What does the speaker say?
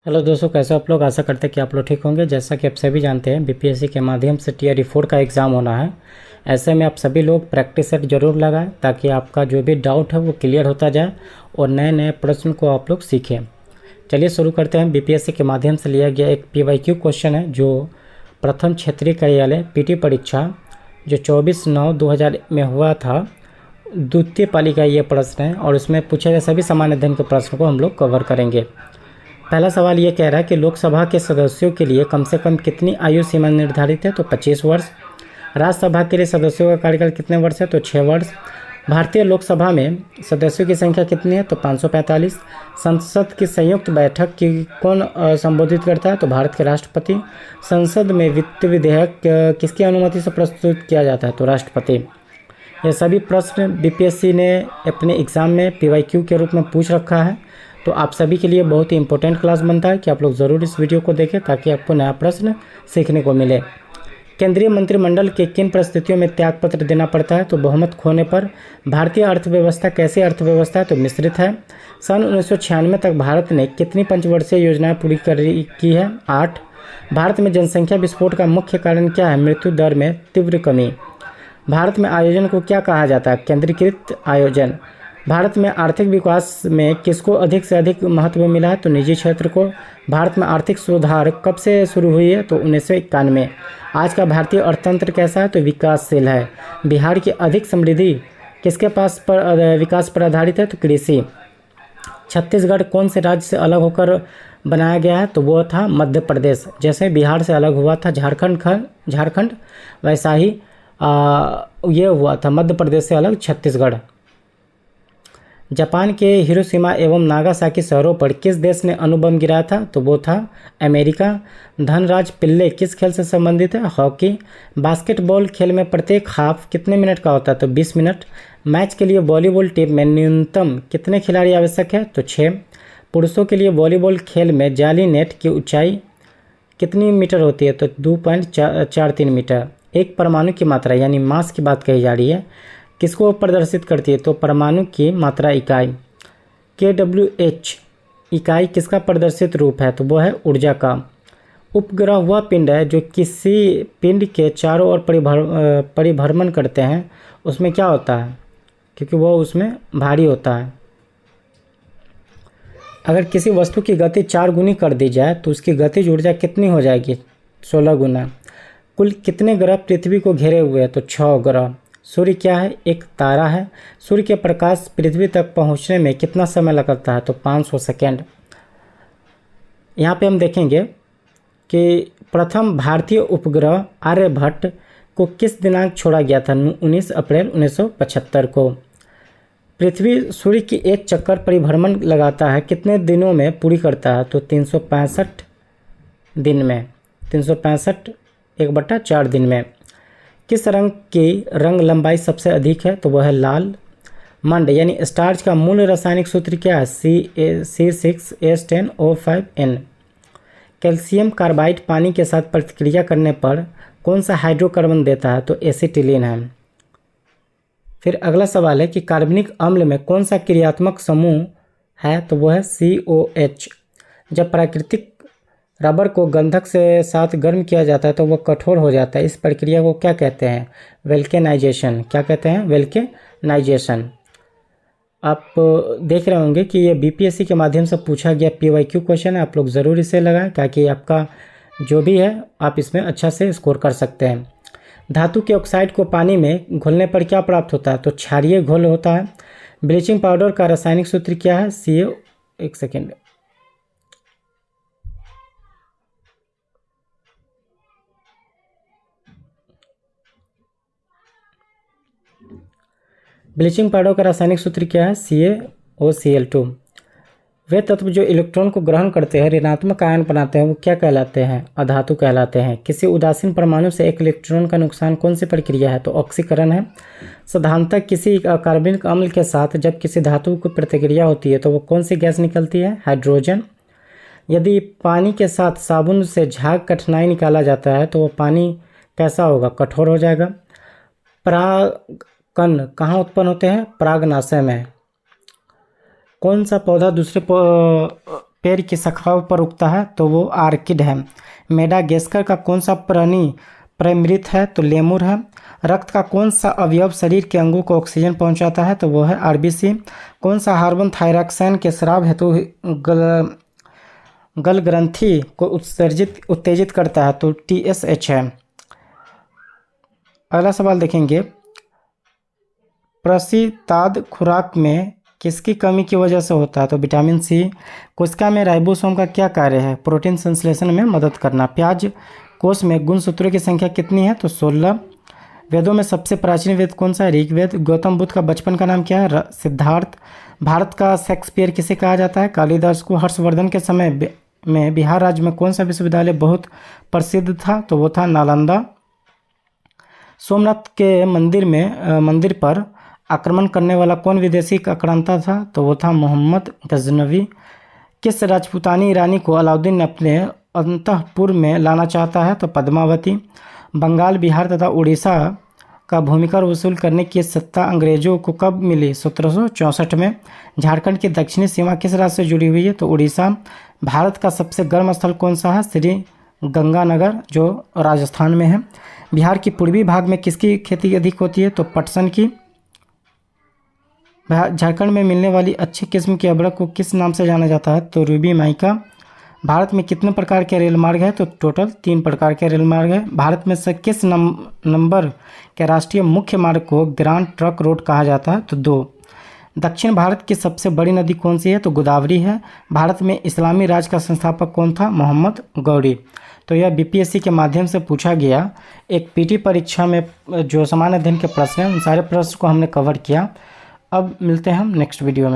Hello दोस्तों, कैसे हो आप लोग। आशा करते हैं कि आप लोग ठीक होंगे। जैसा कि आप सभी जानते हैं, बीपीएससी के माध्यम से टीआरई 4 का एग्ज़ाम होना है। ऐसे में आप सभी लोग प्रैक्टिस सेट जरूर लगाएं ताकि आपका जो भी डाउट है वो क्लियर होता जाए और नए नए प्रश्न को आप लोग सीखें। चलिए शुरू करते हैं। बीपीएससी के माध्यम से लिया गया एक पीवाईक्यू क्वेश्चन है जो प्रथम क्षेत्रीय कार्यालय पीटी परीक्षा जो 24/9/2000 में हुआ था, द्वितीय पाली का ये प्रश्न है और इसमें पूछे गए सभी सामान्य अध्ययन के प्रश्न को हम लोग कवर करेंगे। पहला सवाल ये कह रहा है कि लोकसभा के सदस्यों के लिए कम से कम कितनी आयु सीमा निर्धारित है, तो 25 वर्ष। राज्यसभा के लिए सदस्यों का कार्यकाल कितने वर्ष है, तो 6 वर्ष। भारतीय लोकसभा में सदस्यों की संख्या कितनी है, तो 545। संसद की संयुक्त बैठक की कौन संबोधित करता है, तो भारत के राष्ट्रपति। संसद में वित्त विधेयक किसकी अनुमति से प्रस्तुत किया जाता है, तो राष्ट्रपति। ये सभी प्रश्न बीपीएससी ने अपने एग्ज़ाम में पीवाईक्यू के रूप में पूछ रखा है, तो आप सभी के लिए बहुत ही इंपॉर्टेंट क्लास बनता है कि आप लोग ज़रूर इस वीडियो को देखें ताकि आपको नया प्रश्न सीखने को मिले। केंद्रीय मंत्रिमंडल के किन परिस्थितियों में त्यागपत्र देना पड़ता है, तो बहुमत खोने पर। भारतीय अर्थव्यवस्था कैसी अर्थव्यवस्था है, तो मिश्रित है। सन 1996 तक भारत ने कितनी पंचवर्षीय योजनाएं पूरी की है, 8। भारत में जनसंख्या विस्फोट का मुख्य कारण क्या है, मृत्यु दर में तीव्र कमी। भारत में आयोजन को क्या कहा जाता है, केंद्रीकृत आयोजन। भारत में आर्थिक विकास में किसको अधिक से अधिक महत्व मिला है, तो निजी क्षेत्र को। भारत में आर्थिक सुधार कब से शुरू हुई है, तो 1991। आज का भारतीय अर्थतंत्र कैसा है, तो विकासशील है। बिहार की अधिक समृद्धि किसके पास पर विकास पर आधारित है, तो कृषि। छत्तीसगढ़ कौन से राज्य से अलग होकर बनाया गया है, तो वो था मध्य प्रदेश। जैसे बिहार से अलग हुआ था झारखंड, वैसा ही ये हुआ था मध्य प्रदेश से अलग छत्तीसगढ़। जापान के हिरोशिमा एवं नागासाकी शहरों पर किस देश ने अणुबम गिराया था, तो वो था अमेरिका। धनराज पिल्ले किस खेल से संबंधित है, हॉकी। बास्केटबॉल खेल में प्रत्येक हाफ कितने मिनट का होता है, तो 20 मिनट। मैच के लिए वॉलीबॉल टीम में न्यूनतम कितने खिलाड़ी आवश्यक है, तो 6। पुरुषों के लिए वॉलीबॉल खेल में जाली नेट की ऊंचाई कितनी मीटर होती है, तो 2.43 मीटर। एक परमाणु की मात्रा यानी मास की बात कही जा रही है, किसको प्रदर्शित करती है, तो परमाणु की मात्रा इकाई। KWH इकाई किसका प्रदर्शित रूप है, तो वो है ऊर्जा का। उपग्रह वह पिंड है जो किसी पिंड के चारों ओर परिभ्रमण करते हैं, उसमें क्या होता है, क्योंकि वो उसमें भारी होता है। अगर किसी वस्तु की गति 4 गुनी कर दी जाए तो उसकी गतिज ऊर्जा कितनी हो जाएगी, 16 गुना। कुल कितने ग्रह पृथ्वी को घेरे हुए हैं, तो 6 ग्रह। सूर्य क्या है, एक तारा है। सूर्य के प्रकाश पृथ्वी तक पहुंचने में कितना समय लगता है, तो 500 सेकेंड। यहाँ पे हम देखेंगे कि प्रथम भारतीय उपग्रह आर्यभट्ट को किस दिनांक छोड़ा गया था, 19 अप्रैल 1975 को। पृथ्वी सूर्य की एक चक्कर परिभ्रमण लगाता है कितने दिनों में पूरी करता है, तो 365 दिन में। 365 1/4 दिन में। किस रंग की रंग लंबाई सबसे अधिक है, तो वह है लाल। मंड यानी स्टार्च का मूल रासायनिक सूत्र क्या है, C6H10O5N। कैल्शियम कार्बाइड पानी के साथ प्रतिक्रिया करने पर कौन सा हाइड्रोकार्बन देता है, तो एसिटिलीन है। फिर अगला सवाल है कि कार्बनिक अम्ल में कौन सा क्रियात्मक समूह है, तो वह है COH। जब प्राकृतिक रबर को गंधक से साथ गर्म किया जाता है तो वह कठोर हो जाता है, इस प्रक्रिया को क्या कहते हैं, वेल्केनाइजेशन। क्या कहते हैं, वेल्केनाइजेशन। आप देख रहे होंगे कि ये बीपीएससी के माध्यम से पूछा गया पीवाईक्यू क्वेश्चन है, आप लोग ज़रूर इसे लगाएं ताकि आपका जो भी है आप इसमें अच्छा से स्कोर कर सकते हैं। धातु के ऑक्साइड को पानी में घोलने पर क्या प्राप्त होता है, तो क्षारीय घोल होता है। ब्लीचिंग पाउडर का रासायनिक सूत्र क्या है, CO, एक सेकेंड। ब्लीचिंग पाउडर का रासायनिक सूत्र क्या है, CaOCl2। वे तत्व जो इलेक्ट्रॉन को ग्रहण करते हैं, ऋणात्मक आयन बनाते हैं, वो क्या कहलाते हैं, अधातु कहलाते हैं। किसी उदासीन परमाणु से एक इलेक्ट्रॉन का नुकसान कौन सी प्रक्रिया है, तो ऑक्सीकरण है। साधारणतः किसी कार्बनिक अम्ल के साथ जब किसी धातु की प्रतिक्रिया होती है तो वो कौन सी गैस निकलती है, हाइड्रोजन। यदि पानी के साथ साबुन से झाग कठिनाई निकाला जाता है तो वो पानी कैसा होगा, कठोर हो जाएगा। परागकण कहाँ उत्पन्न होते हैं, परागनाशय में। कौन सा पौधा दूसरे पेड़ की शाखाओं पर उगता है तो वो आर्किड है। मेडागास्कर का कौन सा प्राणी प्रमृत है तो लेमुर है। रक्त का कौन सा अवयव शरीर के अंगों को ऑक्सीजन पहुंचाता है तो वो है आरबीसी। कौन सा हार्मोन थायरॉक्सिन के स्राव हेतु गल ग्रंथि को उत्तेजित करता है तो टीएसएच है। अगला सवाल देखेंगे, प्रसिताद खुराक में किसकी कमी की वजह से होता है तो विटामिन सी। कोशिका में राइबोसोम का क्या कार्य है, प्रोटीन संश्लेषण में मदद करना। प्याज कोश में गुणसूत्रों की संख्या कितनी है तो 16। वेदों में सबसे प्राचीन वेद कौन सा है, ऋग्वेद। गौतम बुद्ध का बचपन का नाम क्या है, सिद्धार्थ। भारत का शेक्सपियर किसे कहा जाता है, कालिदास को। हर्षवर्धन के समय में बिहार राज्य में कौन सा विश्वविद्यालय बहुत प्रसिद्ध था तो वो था नालंदा। सोमनाथ के मंदिर पर आक्रमण करने वाला कौन विदेशी आक्रांता था तो वो था मोहम्मद गजनवी। किस राजपूतानी रानी को अलाउद्दीन अपने अंतःपुर में लाना चाहता है तो पद्मावती। बंगाल, बिहार तथा उड़ीसा का भूमिकर वसूल करने की सत्ता अंग्रेजों को कब मिली, 1764 में। झारखंड की दक्षिणी सीमा किस राज्य से जुड़ी हुई है तो उड़ीसा। भारत का सबसे गर्म स्थल कौन सा है, श्री गंगानगर जो राजस्थान में है। बिहार की पूर्वी भाग में किसकी खेती अधिक होती है तो पटसन की। झारखंड में मिलने वाली अच्छी किस्म की अदरक को किस नाम से जाना जाता है तो रूबी माइका। भारत में कितने प्रकार के रेल मार्ग है तो टोटल 3 प्रकार के रेल मार्ग है। भारत में से किस नंबर के राष्ट्रीय मुख्य मार्ग को ग्रैंड ट्रंक रोड कहा जाता है तो 2। दक्षिण भारत की सबसे बड़ी नदी कौन सी है तो गोदावरी है। भारत में इस्लामी राज का संस्थापक कौन था, मोहम्मद गौरी। तो यह बीपीएससी के माध्यम से पूछा गया एक पीटी परीक्षा में जो सामान्य अध्ययन के प्रश्न हैं उन सारे प्रश्न को हमने कवर किया। अब मिलते हैं हम नेक्स्ट वीडियो में।